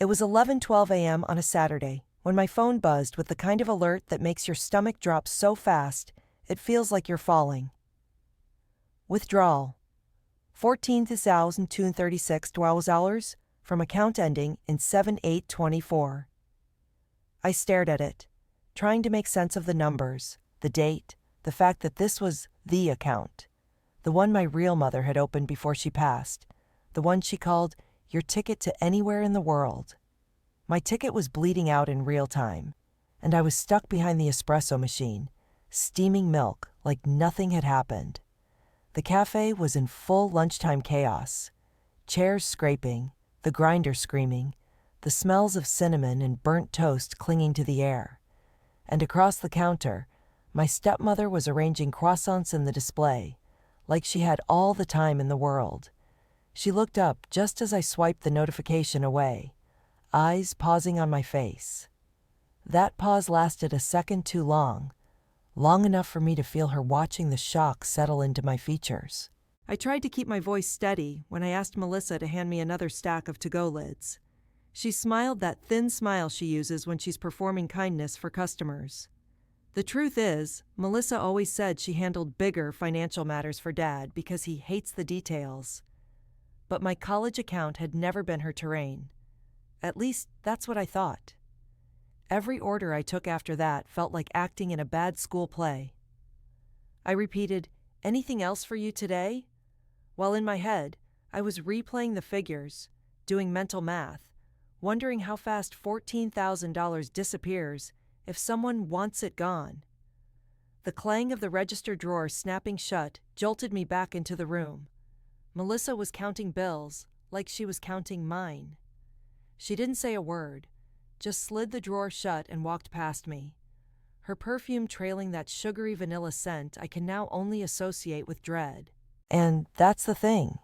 It was 11:12 a.m. on a Saturday when my phone buzzed with the kind of alert that makes your stomach drop so fast it feels like you're falling. Withdrawal. $14,236 from account ending in 7824. I stared at it, trying to make sense of the numbers, the date, the fact that this was the account, the one my real mother had opened before she passed, the one she called your ticket to anywhere in the world. My ticket was bleeding out in real time, and I was stuck behind the espresso machine, steaming milk like nothing had happened. The cafe was in full lunchtime chaos, chairs scraping, the grinder screaming, the smells of cinnamon and burnt toast clinging to the air. And across the counter, my stepmother was arranging croissants in the display, like she had all the time in the world. She looked up just as I swiped the notification away, eyes pausing on my face. That pause lasted a second too long enough for me to feel her watching the shock settle into my features. I tried to keep my voice steady when I asked Melissa to hand me another stack of to-go lids. She smiled that thin smile she uses when she's performing kindness for customers. The truth is, Melissa always said she handled bigger financial matters for Dad because he hates the details. But my college account had never been her terrain. At least, that's what I thought. Every order I took after that felt like acting in a bad school play. I repeated, "Anything else for you today?" While in my head, I was replaying the figures, doing mental math, wondering how fast $14,000 disappears if someone wants it gone. The clang of the register drawer snapping shut jolted me back into the room. Melissa was counting bills like she was counting mine. She didn't say a word, just slid the drawer shut and walked past me, her perfume trailing that sugary vanilla scent I can now only associate with dread. And that's the thing.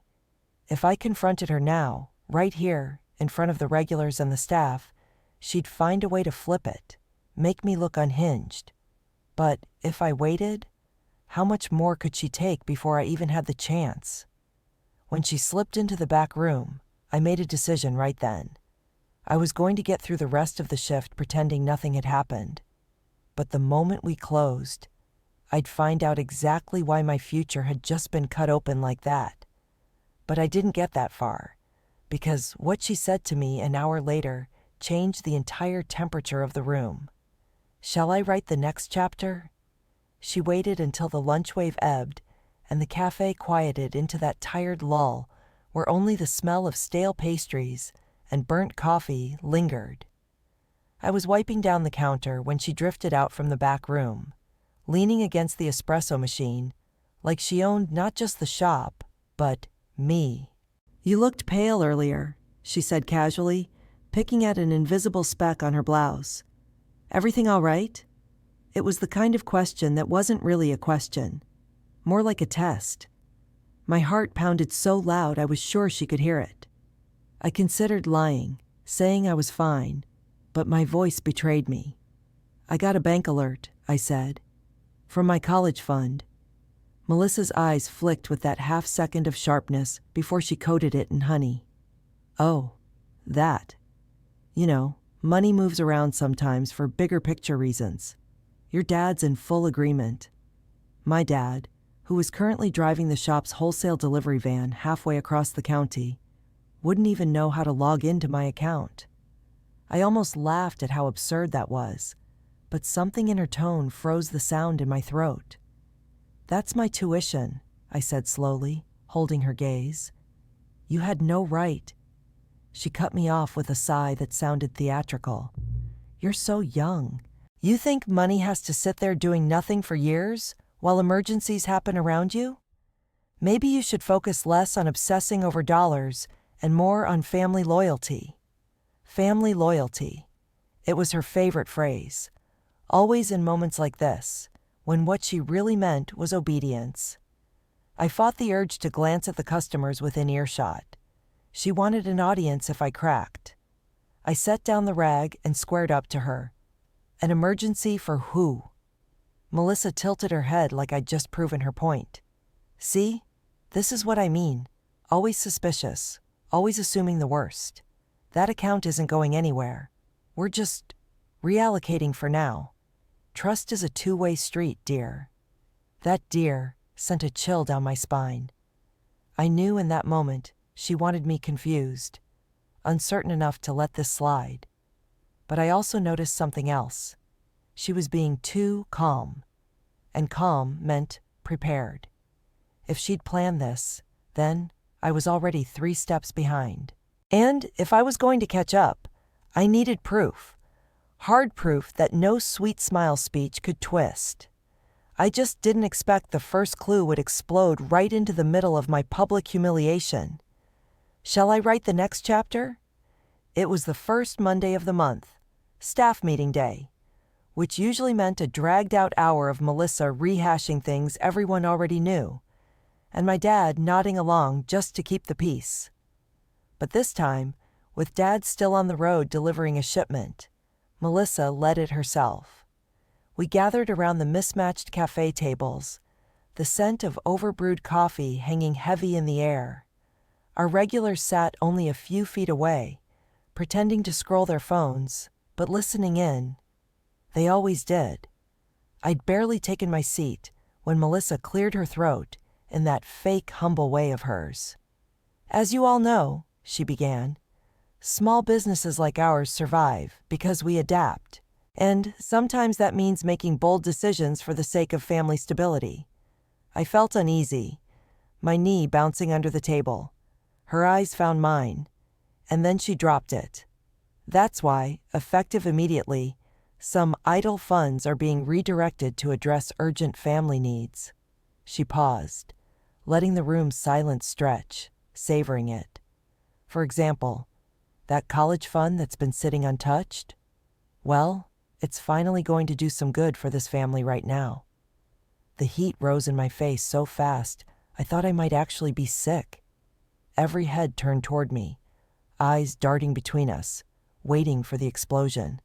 If I confronted her now, right here, in front of the regulars and the staff, she'd find a way to flip it, make me look unhinged. But if I waited, how much more could she take before I even had the chance? When she slipped into the back room, I made a decision right then. I was going to get through the rest of the shift pretending nothing had happened. But the moment we closed, I'd find out exactly why my future had just been cut open like that. But I didn't get that far, because what she said to me an hour later changed the entire temperature of the room. Shall I write the next chapter? She waited until the lunch wave ebbed and the cafe quieted into that tired lull where only the smell of stale pastries and burnt coffee lingered. I was wiping down the counter when she drifted out from the back room, leaning against the espresso machine, like she owned not just the shop, but me. "You looked pale earlier," she said casually, picking at an invisible speck on her blouse. "Everything all right?" It was the kind of question that wasn't really a question, more like a test. My heart pounded so loud I was sure she could hear it. I considered lying, saying I was fine, but my voice betrayed me. "I got a bank alert," I said. "From my college fund." Melissa's eyes flicked with that half second of sharpness before she coated it in honey. "Oh, that. You know, money moves around sometimes for bigger picture reasons. Your dad's in full agreement." My dad, who was currently driving the shop's wholesale delivery van halfway across the county, wouldn't even know how to log into my account. I almost laughed at how absurd that was, but something in her tone froze the sound in my throat. "That's my tuition," I said slowly, holding her gaze. "You had no right." She cut me off with a sigh that sounded theatrical. "You're so young. You think money has to sit there doing nothing for years while emergencies happen around you? Maybe you should focus less on obsessing over dollars and more on family loyalty." Family loyalty. It was her favorite phrase, always in moments like this, when what she really meant was obedience. I fought the urge to glance at the customers within earshot. She wanted an audience if I cracked. I set down the rag and squared up to her. An emergency for who? Melissa tilted her head like I'd just proven her point. "See? This is what I mean. Always suspicious. Always assuming the worst. That account isn't going anywhere. We're just reallocating for now. Trust is a two-way street, dear." That "dear" sent a chill down my spine. I knew in that moment she wanted me confused, uncertain enough to let this slide. But I also noticed something else. She was being too calm, and calm meant prepared. If she'd planned this, then I was already 3 steps behind. And if I was going to catch up, I needed proof. Hard proof that no sweet smile speech could twist. I just didn't expect the first clue would explode right into the middle of my public humiliation. Shall I write the next chapter? It was the first Monday of the month, staff meeting day, which usually meant a dragged-out hour of Melissa rehashing things everyone already knew, and my dad nodding along just to keep the peace. But this time, with Dad still on the road delivering a shipment, Melissa led it herself. We gathered around the mismatched cafe tables, the scent of overbrewed coffee hanging heavy in the air. Our regulars sat only a few feet away, pretending to scroll their phones, but listening in. They always did. I'd barely taken my seat when Melissa cleared her throat in that fake, humble way of hers. "As you all know," she began, "small businesses like ours survive because we adapt. And sometimes that means making bold decisions for the sake of family stability." I felt uneasy, my knee bouncing under the table. Her eyes found mine, and then she dropped it. "That's why, effective immediately, some idle funds are being redirected to address urgent family needs." She paused, letting the room's silence stretch, savoring it. "For example, that college fund that's been sitting untouched? Well, it's finally going to do some good for this family right now." The heat rose in my face so fast, I thought I might actually be sick. Every head turned toward me, eyes darting between us, waiting for the explosion.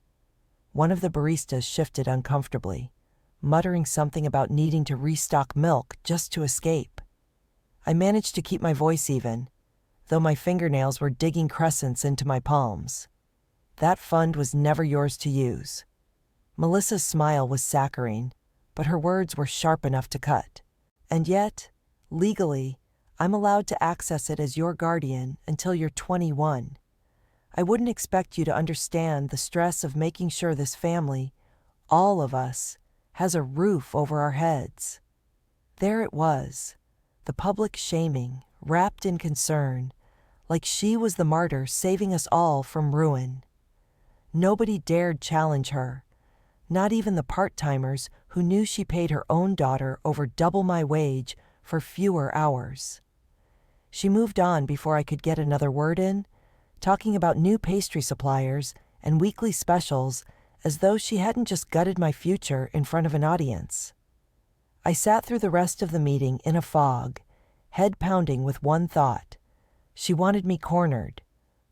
One of the baristas shifted uncomfortably, muttering something about needing to restock milk just to escape. I managed to keep my voice even, though my fingernails were digging crescents into my palms. "That fund was never yours to use." Melissa's smile was saccharine, but her words were sharp enough to cut. "And yet, legally, I'm allowed to access it as your guardian until you're 21. I wouldn't expect you to understand the stress of making sure this family, all of us, has a roof over our heads." There it was, the public shaming, wrapped in concern, like she was the martyr saving us all from ruin. Nobody dared challenge her, not even the part-timers who knew she paid her own daughter over double my wage for fewer hours. She moved on before I could get another word in, talking about new pastry suppliers and weekly specials as though she hadn't just gutted my future in front of an audience. I sat through the rest of the meeting in a fog, head pounding with one thought. She wanted me cornered,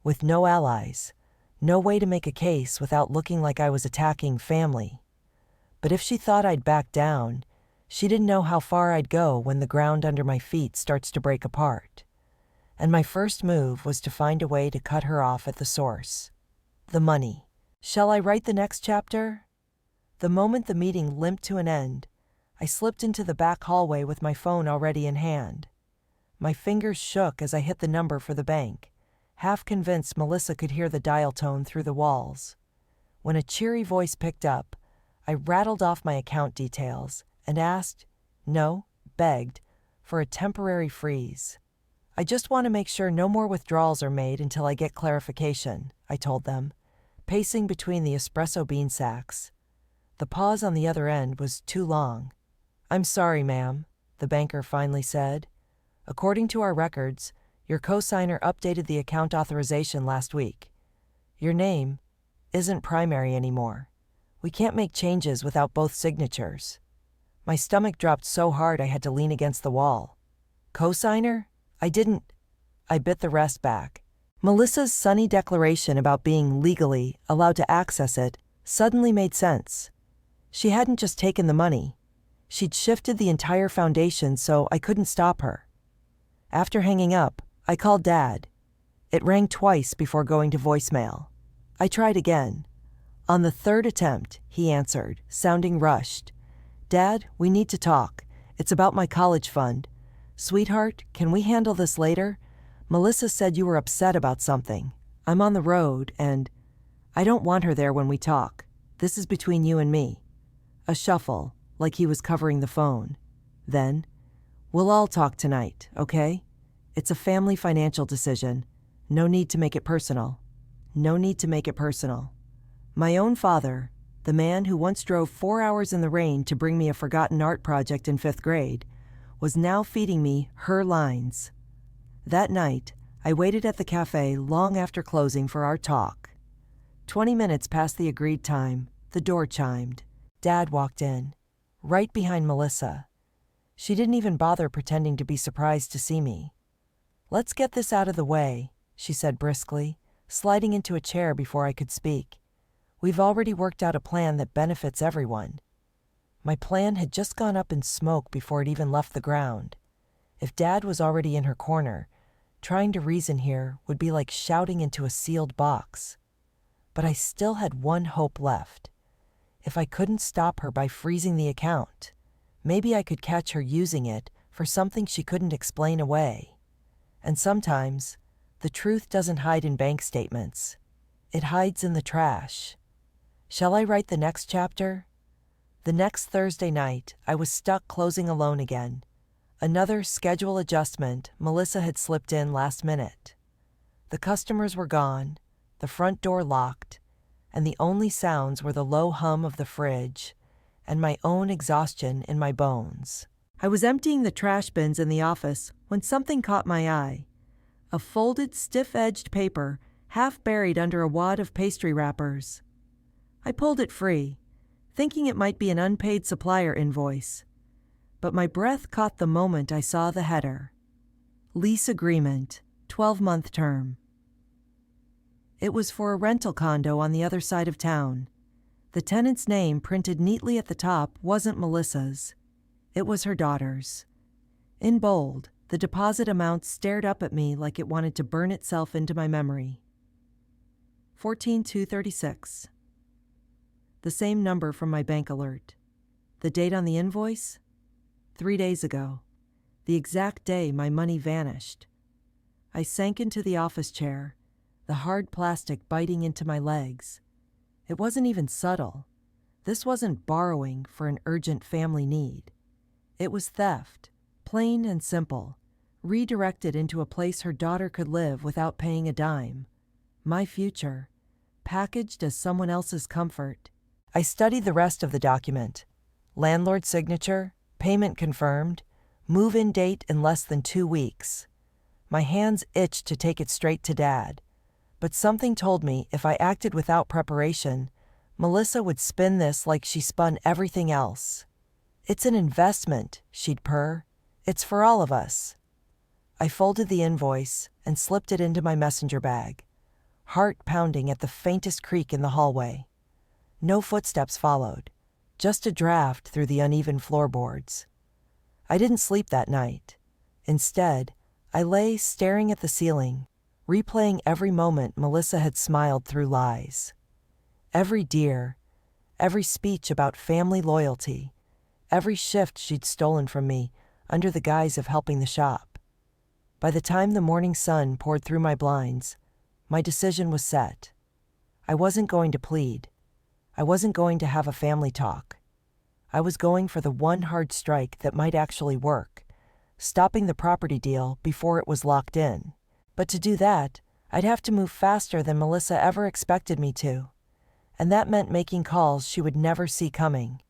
with no allies, no way to make a case without looking like I was attacking family. But if she thought I'd back down, she didn't know how far I'd go when the ground under my feet starts to break apart. And my first move was to find a way to cut her off at the source. The money. Shall I write the next chapter? The moment the meeting limped to an end, I slipped into the back hallway with my phone already in hand. My fingers shook as I hit the number for the bank, half convinced Melissa could hear the dial tone through the walls. When a cheery voice picked up, I rattled off my account details and asked, no, begged, for a temporary freeze. "I just want to make sure no more withdrawals are made until I get clarification," I told them, pacing between the espresso bean sacks. The pause on the other end was too long. "I'm sorry, ma'am," the banker finally said. "According to our records, your cosigner updated the account authorization last week. Your name isn't primary anymore. We can't make changes without both signatures." My stomach dropped so hard I had to lean against the wall. "Cosigner? I bit the rest back. Melissa's sunny declaration about being legally allowed to access it suddenly made sense. She hadn't just taken the money. She'd shifted the entire foundation so I couldn't stop her. After hanging up, I called Dad. It rang twice before going to voicemail. I tried again. On the third attempt, he answered, sounding rushed. "Dad, we need to talk. It's about my college fund. Sweetheart, can we handle this later? Melissa said you were upset about something. I'm on the road, and I don't want her there when we talk. This is between you and me." A shuffle, like he was covering the phone. Then, "We'll all talk tonight, okay? It's a family financial decision. No need to make it personal. No need to make it personal." My own father, the man who once drove 4 hours in the rain to bring me a forgotten art project in 5th grade, was now feeding me her lines. That night, I waited at the cafe long after closing for our talk. 20 minutes past the agreed time, the door chimed. Dad walked in, right behind Melissa. She didn't even bother pretending to be surprised to see me. "Let's get this out of the way," she said briskly, sliding into a chair before I could speak. "We've already worked out a plan that benefits everyone." My plan had just gone up in smoke before it even left the ground. If Dad was already in her corner, trying to reason here would be like shouting into a sealed box. But I still had one hope left. If I couldn't stop her by freezing the account, maybe I could catch her using it for something she couldn't explain away. And sometimes, the truth doesn't hide in bank statements. It hides in the trash. Shall I write the next chapter? The next Thursday night, I was stuck closing alone again. Another schedule adjustment Melissa had slipped in last minute. The customers were gone, the front door locked, and the only sounds were the low hum of the fridge and my own exhaustion in my bones. I was emptying the trash bins in the office when something caught my eye. A folded, stiff-edged paper half buried under a wad of pastry wrappers. I pulled it free, thinking it might be an unpaid supplier invoice. But my breath caught the moment I saw the header. Lease agreement, 12-month term. It was for a rental condo on the other side of town. The tenant's name printed neatly at the top wasn't Melissa's. It was her daughter's. In bold, the deposit amount stared up at me like it wanted to burn itself into my memory. 14,236. The same number from my bank alert. The date on the invoice? 3 days ago. The exact day my money vanished. I sank into the office chair, the hard plastic biting into my legs. It wasn't even subtle. This wasn't borrowing for an urgent family need. It was theft, plain and simple, redirected into a place her daughter could live without paying a dime. My future, packaged as someone else's comfort. I studied the rest of the document. Landlord signature, payment confirmed, move-in date in less than 2 weeks. My hands itched to take it straight to Dad, but something told me if I acted without preparation, Melissa would spin this like she spun everything else. "It's an investment," she'd purr. "It's for all of us." I folded the invoice and slipped it into my messenger bag, heart pounding at the faintest creak in the hallway. No footsteps followed, just a draft through the uneven floorboards. I didn't sleep that night. Instead, I lay staring at the ceiling, replaying every moment Melissa had smiled through lies. Every dear, every speech about family loyalty, every shift she'd stolen from me under the guise of helping the shop. By the time the morning sun poured through my blinds, my decision was set. I wasn't going to plead. I wasn't going to have a family talk. I was going for the one hard strike that might actually work, stopping the property deal before it was locked in. But to do that, I'd have to move faster than Melissa ever expected me to, and that meant making calls she would never see coming.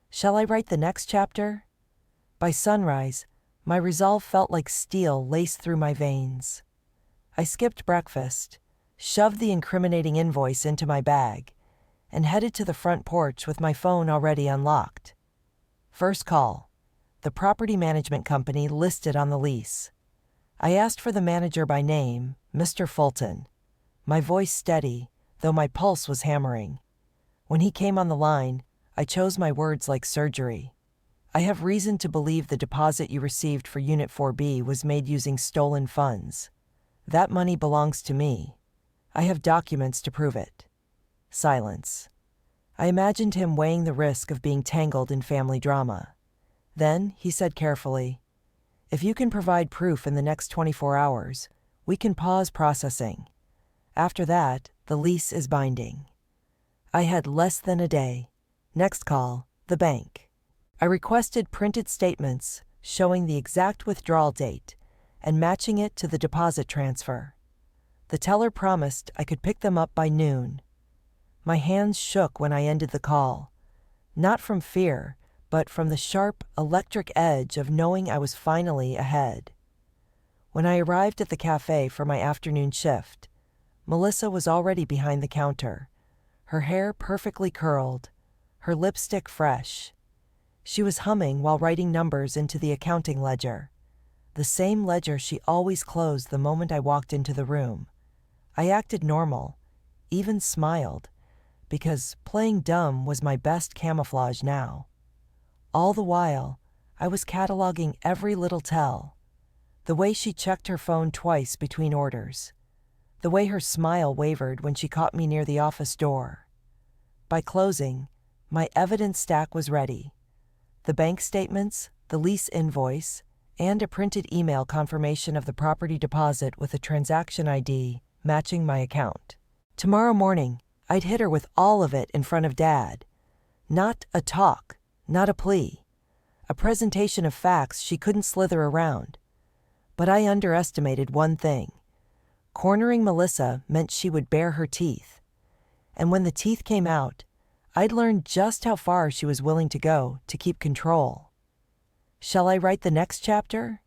Shall I write the next chapter? By sunrise, my resolve felt like steel laced through my veins. I skipped breakfast, shoved the incriminating invoice into my bag, and headed to the front porch with my phone already unlocked. First call. The property management company listed on the lease. I asked for the manager by name, Mr. Fulton. My voice steady, though my pulse was hammering. When he came on the line, I chose my words like surgery. "I have reason to believe the deposit you received for Unit 4B was made using stolen funds. That money belongs to me. I have documents to prove it. Silence. I imagined him weighing the risk of being tangled in family drama. Then he said carefully, "If you can provide proof in the next 24 hours, we can pause processing. After that, the lease is binding." I had less than a day. Next call, the bank. I requested printed statements showing the exact withdrawal date and matching it to the deposit transfer. The teller promised I could pick them up by noon. My hands shook when I ended the call, not from fear, but from the sharp, electric edge of knowing I was finally ahead. When I arrived at the cafe for my afternoon shift, Melissa was already behind the counter, her hair perfectly curled, her lipstick fresh. She was humming while writing numbers into the accounting ledger, the same ledger she always closed the moment I walked into the room. I acted normal, even smiled, because playing dumb was my best camouflage now. All the while, I was cataloging every little tell. The way she checked her phone twice between orders. The way her smile wavered when she caught me near the office door. By closing, my evidence stack was ready. The bank statements, the lease invoice, and a printed email confirmation of the property deposit with a transaction ID matching my account. Tomorrow morning, I'd hit her with all of it in front of Dad. Not a talk, not a plea. A presentation of facts she couldn't slither around. But I underestimated one thing. Cornering Melissa meant she would bare her teeth. And when the teeth came out, I'd learned just how far she was willing to go to keep control. Shall I write the next chapter?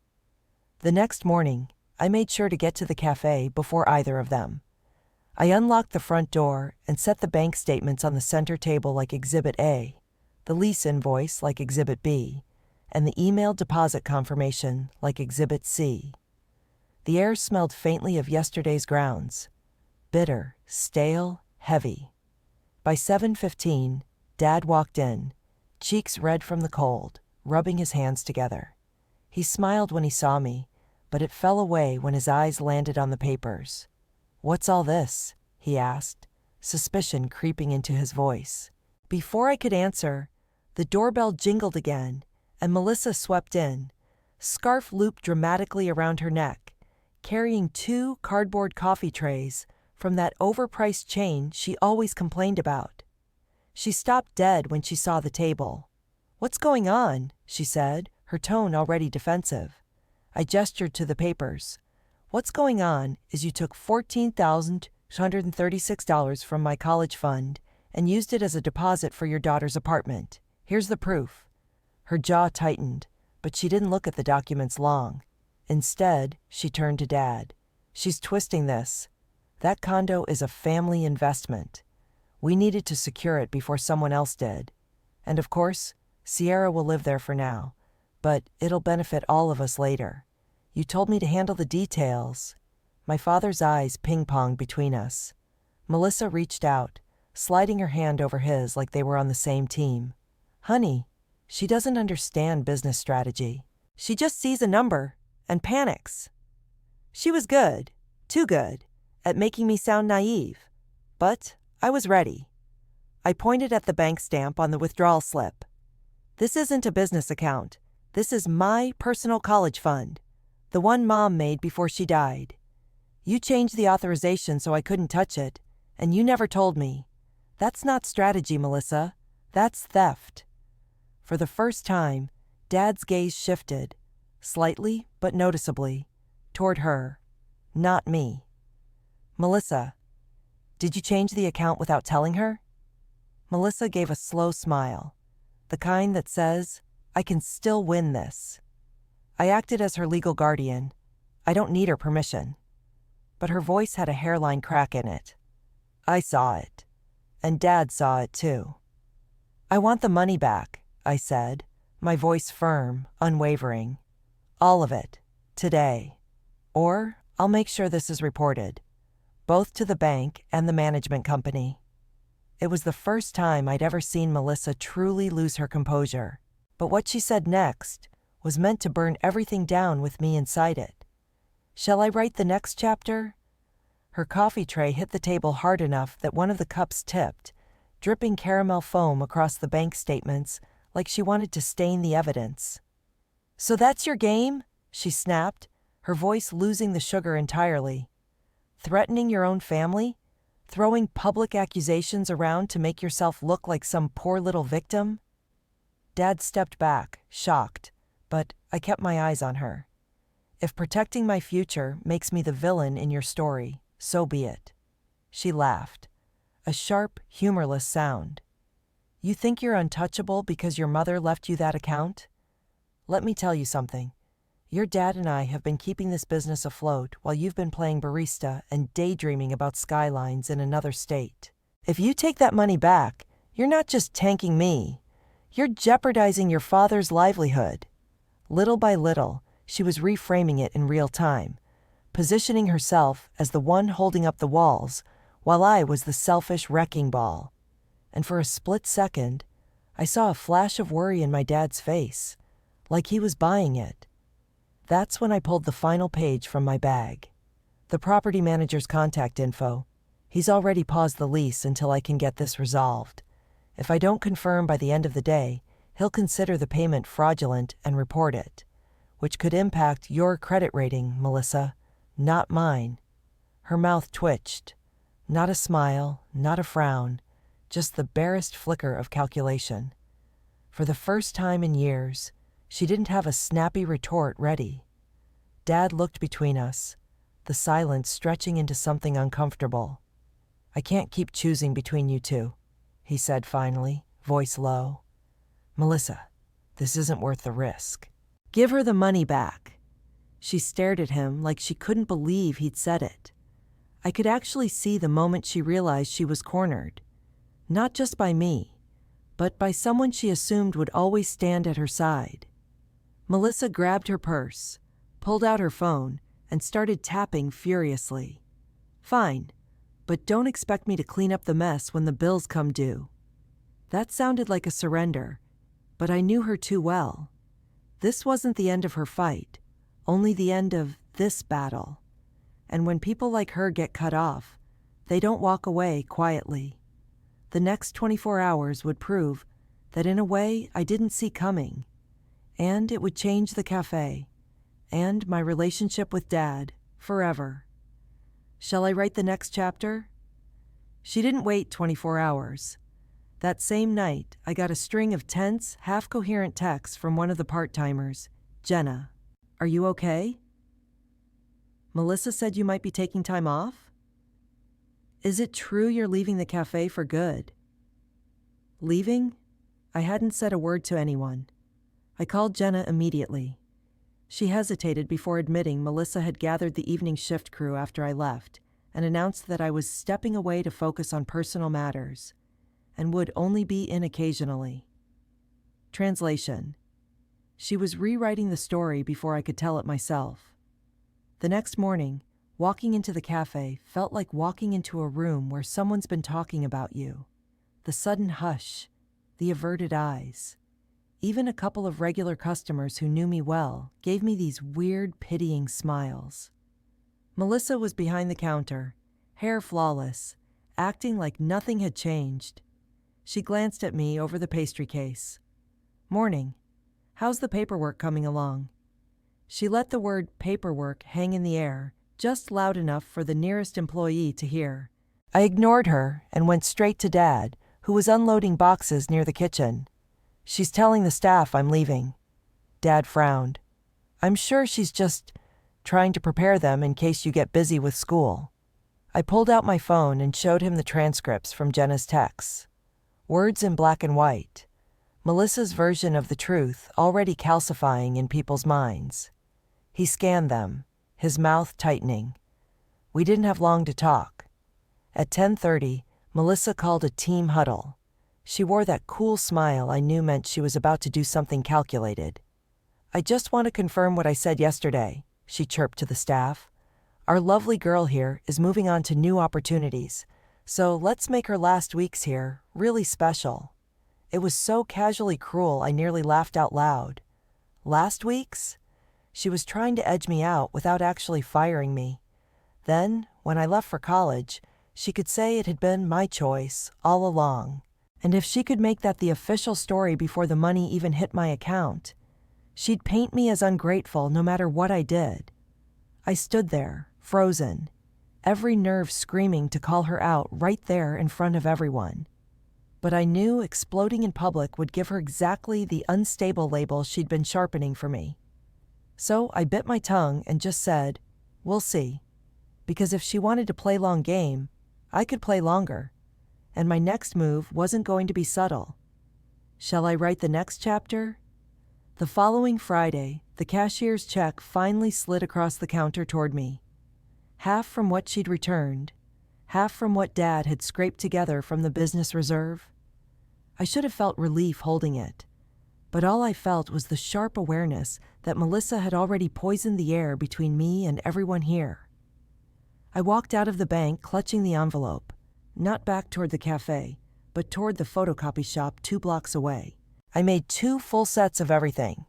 The next morning, I made sure to get to the cafe before either of them. I unlocked the front door and set the bank statements on the center table like Exhibit A, the lease invoice like Exhibit B, and the email deposit confirmation like Exhibit C. The air smelled faintly of yesterday's grounds. Bitter, stale, heavy. By 7:15, Dad walked in, cheeks red from the cold, rubbing his hands together. He smiled when he saw me, but it fell away when his eyes landed on the papers. "What's all this?" he asked, suspicion creeping into his voice. Before I could answer, the doorbell jingled again, and Melissa swept in, scarf looped dramatically around her neck, carrying 2 cardboard coffee trays from that overpriced chain she always complained about. She stopped dead when she saw the table. "What's going on?" she said, her tone already defensive. I gestured to the papers. "What's going on is you took $14,236 from my college fund and used it as a deposit for your daughter's apartment. Here's the proof." Her jaw tightened, but she didn't look at the documents long. Instead, she turned to Dad. "She's twisting this. That condo is a family investment. We needed to secure it before someone else did. And of course, Sierra will live there for now, but it'll benefit all of us later. You told me to handle the details." My father's eyes ping-ponged between us. Melissa reached out, sliding her hand over his like they were on the same team. "Honey, she doesn't understand business strategy. She just sees a number and panics." She was good, too good, at making me sound naive. But I was ready. I pointed at the bank stamp on the withdrawal slip. "This isn't a business account. This is my personal college fund, the one Mom made before she died. You changed the authorization so I couldn't touch it, and you never told me. That's not strategy, Melissa. That's theft." For the first time, Dad's gaze shifted, slightly but noticeably, toward her, not me. "Melissa, did you change the account without telling her?" Melissa gave a slow smile, the kind that says, "I can still win this." I acted as her legal guardian. I don't need her permission. But her voice had a hairline crack in it. I saw it. And Dad saw it too. "I want the money back," I said, my voice firm, unwavering. "All of it. Today. Or I'll make sure this is reported, both to the bank and the management company." It was the first time I'd ever seen Melissa truly lose her composure, but what she said next was meant to burn everything down with me inside it. Shall I write the next chapter? Her coffee tray hit the table hard enough that one of the cups tipped, dripping caramel foam across the bank statements like she wanted to stain the evidence. So that's your game? She snapped, her voice losing the sugar entirely. Threatening your own family? Throwing public accusations around to make yourself look like some poor little victim? Dad stepped back, shocked, but I kept my eyes on her. If protecting my future makes me the villain in your story, so be it. She laughed, a sharp, humorless sound. You think you're untouchable because your mother left you that account? Let me tell you something. Your dad and I have been keeping this business afloat while you've been playing barista and daydreaming about skylines in another state. If you take that money back, you're not just tanking me. You're jeopardizing your father's livelihood. Little by little, she was reframing it in real time, positioning herself as the one holding up the walls, while I was the selfish wrecking ball. And for a split second, I saw a flash of worry in my dad's face, like he was buying it. That's when I pulled the final page from my bag. The property manager's contact info. He's already paused the lease until I can get this resolved. If I don't confirm by the end of the day, he'll consider the payment fraudulent and report it, which could impact your credit rating, Melissa, not mine. Her mouth twitched. Not a smile, not a frown, just the barest flicker of calculation. For the first time in years, she didn't have a snappy retort ready. Dad looked between us, the silence stretching into something uncomfortable. I can't keep choosing between you two, he said finally, voice low. Melissa, this isn't worth the risk. Give her the money back. She stared at him like she couldn't believe he'd said it. I could actually see the moment she realized she was cornered. Not just by me, but by someone she assumed would always stand at her side. Melissa grabbed her purse, pulled out her phone, and started tapping furiously. Fine, but don't expect me to clean up the mess when the bills come due. That sounded like a surrender, but I knew her too well. This wasn't the end of her fight, only the end of this battle. And when people like her get cut off, they don't walk away quietly. The next 24 hours would prove that in a way I didn't see coming. And it would change the cafe, and my relationship with Dad, forever. Shall I write the next chapter? She didn't wait 24 hours. That same night, I got a string of tense, half-coherent texts from one of the part-timers, Jenna. Are you okay? Melissa said you might be taking time off? Is it true you're leaving the cafe for good? Leaving? I hadn't said a word to anyone. I called Jenna immediately. She hesitated before admitting Melissa had gathered the evening shift crew after I left and announced that I was stepping away to focus on personal matters and would only be in occasionally. Translation. She was rewriting the story before I could tell it myself. The next morning, walking into the cafe felt like walking into a room where someone's been talking about you. The sudden hush, the averted eyes. Even a couple of regular customers who knew me well gave me these weird, pitying smiles. Melissa was behind the counter, hair flawless, acting like nothing had changed. She glanced at me over the pastry case. Morning. How's the paperwork coming along? She let the word paperwork hang in the air, just loud enough for the nearest employee to hear. I ignored her and went straight to Dad, who was unloading boxes near the kitchen. She's telling the staff I'm leaving. Dad frowned. I'm sure she's just trying to prepare them in case you get busy with school. I pulled out my phone and showed him the transcripts from Jenna's texts. Words in black and white. Melissa's version of the truth already calcifying in people's minds. He scanned them, his mouth tightening. We didn't have long to talk. At 10:30, Melissa called a team huddle. She wore that cool smile I knew meant she was about to do something calculated. I just want to confirm what I said yesterday, she chirped to the staff. Our lovely girl here is moving on to new opportunities, so let's make her last weeks here really special. It was so casually cruel I nearly laughed out loud. Last weeks? She was trying to edge me out without actually firing me. Then, when I left for college, she could say it had been my choice all along. And if she could make that the official story before the money even hit my account, she'd paint me as ungrateful no matter what I did. I stood there, frozen, every nerve screaming to call her out right there in front of everyone. But I knew exploding in public would give her exactly the unstable label she'd been sharpening for me. So I bit my tongue and just said, "We'll see." Because if she wanted to play long game, I could play longer. And my next move wasn't going to be subtle. Shall I write the next chapter? The following Friday, the cashier's check finally slid across the counter toward me. Half from what she'd returned, half from what Dad had scraped together from the business reserve. I should have felt relief holding it, but all I felt was the sharp awareness that Melissa had already poisoned the air between me and everyone here. I walked out of the bank clutching the envelope, not back toward the cafe, but toward the photocopy shop 2 blocks away. I made 2 full sets of everything.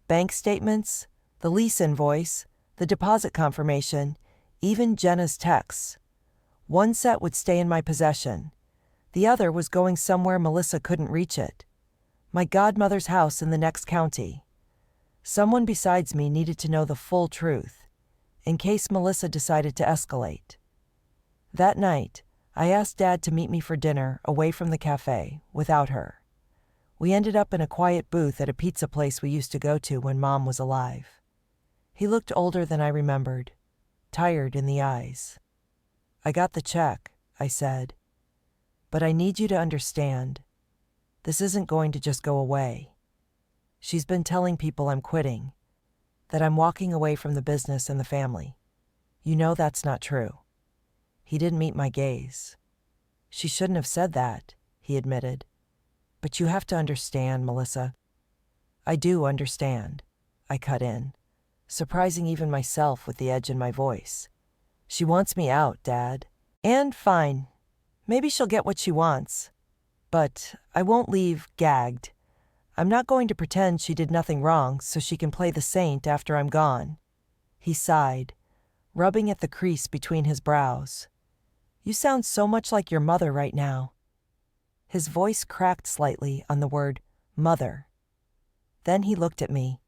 Bank statements, the lease invoice, the deposit confirmation, even Jenna's texts. One set would stay in my possession. The other was going somewhere Melissa couldn't reach it. My godmother's house in the next county. Someone besides me needed to know the full truth, in case Melissa decided to escalate. That night, I asked Dad to meet me for dinner away from the cafe, without her. We ended up in a quiet booth at a pizza place we used to go to when Mom was alive. He looked older than I remembered, tired in the eyes. "I got the check," I said. "But I need you to understand. This isn't going to just go away. She's been telling people I'm quitting, that I'm walking away from the business and the family. You know that's not true." He didn't meet my gaze. "She shouldn't have said that," he admitted. "But you have to understand, Melissa." "I do understand," I cut in, surprising even myself with the edge in my voice. "She wants me out, Dad. And fine. Maybe she'll get what she wants. But I won't leave gagged. I'm not going to pretend she did nothing wrong so she can play the saint after I'm gone." He sighed, rubbing at the crease between his brows. "You sound so much like your mother right now." His voice cracked slightly on the word mother. Then he looked at me.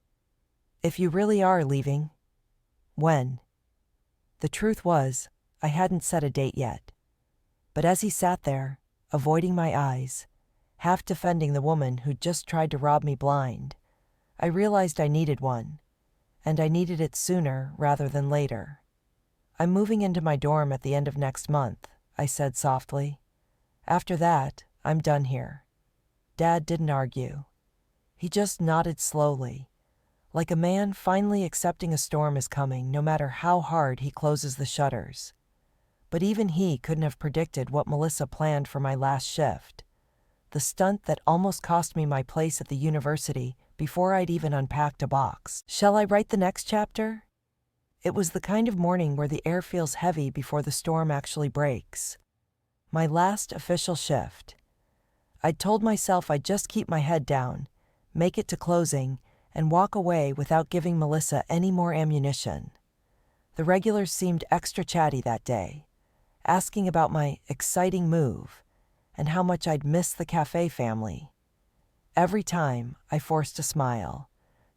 "If you really are leaving, when?" The truth was, I hadn't set a date yet. But as he sat there, avoiding my eyes, half defending the woman who'd just tried to rob me blind, I realized I needed one, and I needed it sooner rather than later. "I'm moving into my dorm at the end of next month," I said softly. "After that, I'm done here." Dad didn't argue. He just nodded slowly, like a man finally accepting a storm is coming no matter how hard he closes the shutters. But even he couldn't have predicted what Melissa planned for my last shift, the stunt that almost cost me my place at the university before I'd even unpacked a box. Shall I write the next chapter? It was the kind of morning where the air feels heavy before the storm actually breaks. My last official shift. I'd told myself I'd just keep my head down, make it to closing, and walk away without giving Melissa any more ammunition. The regulars seemed extra chatty that day, asking about my exciting move and how much I'd missed the cafe family. Every time I forced a smile,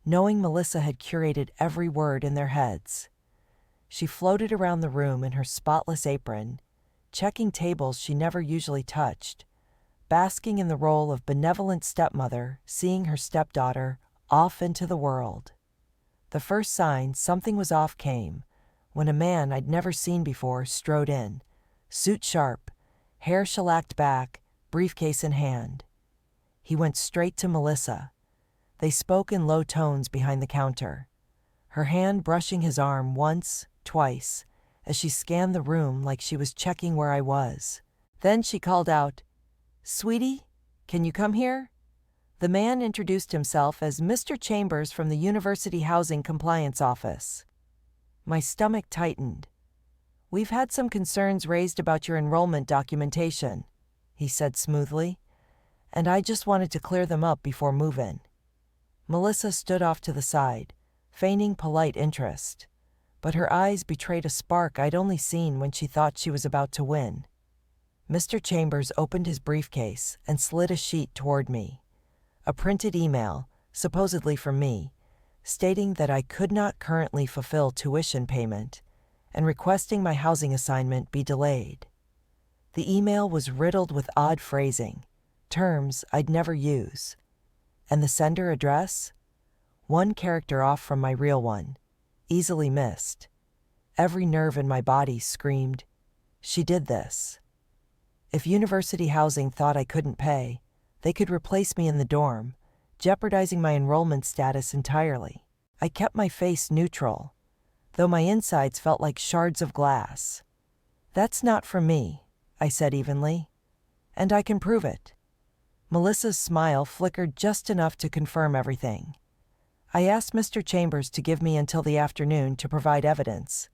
knowing Melissa had curated every word in their heads. She floated around the room in her spotless apron, checking tables she never usually touched, basking in the role of benevolent stepmother, seeing her stepdaughter off into the world. The first sign something was off came when a man I'd never seen before strode in, suit sharp, hair shellacked back, briefcase in hand. He went straight to Melissa. They spoke in low tones behind the counter, her hand brushing his arm once, twice, as she scanned the room like she was checking where I was. Then she called out, "Sweetie, can you come here?" The man introduced himself as Mr. Chambers from the University Housing Compliance Office. My stomach tightened. "We've had some concerns raised about your enrollment documentation," he said smoothly, "and I just wanted to clear them up before move-in." Melissa stood off to the side, feigning polite interest. But her eyes betrayed a spark I'd only seen when she thought she was about to win. Mr. Chambers opened his briefcase and slid a sheet toward me. A printed email, supposedly from me, stating that I could not currently fulfill tuition payment and requesting my housing assignment be delayed. The email was riddled with odd phrasing, terms I'd never use. And the sender address? One character off from my real one, easily missed. Every nerve in my body screamed, she did this. If university housing thought I couldn't pay, they could replace me in the dorm, jeopardizing my enrollment status entirely. I kept my face neutral, though my insides felt like shards of glass. That's not from me, I said evenly. And I can prove it. Melissa's smile flickered just enough to confirm everything. I asked Mr. Chambers to give me until the afternoon to provide evidence.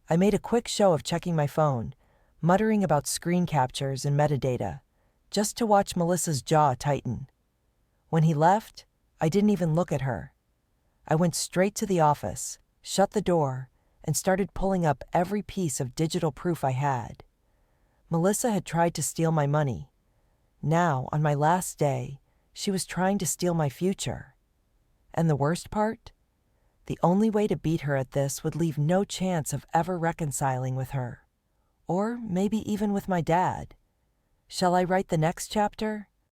I made a quick show of checking my phone, muttering about screen captures and metadata, just to watch Melissa's jaw tighten. When he left, I didn't even look at her. I went straight to the office, shut the door, and started pulling up every piece of digital proof I had. Melissa had tried to steal my money. Now, on my last day, she was trying to steal my future. And the worst part? The only way to beat her at this would leave no chance of ever reconciling with her. Or maybe even with my dad. Shall I write the next chapter?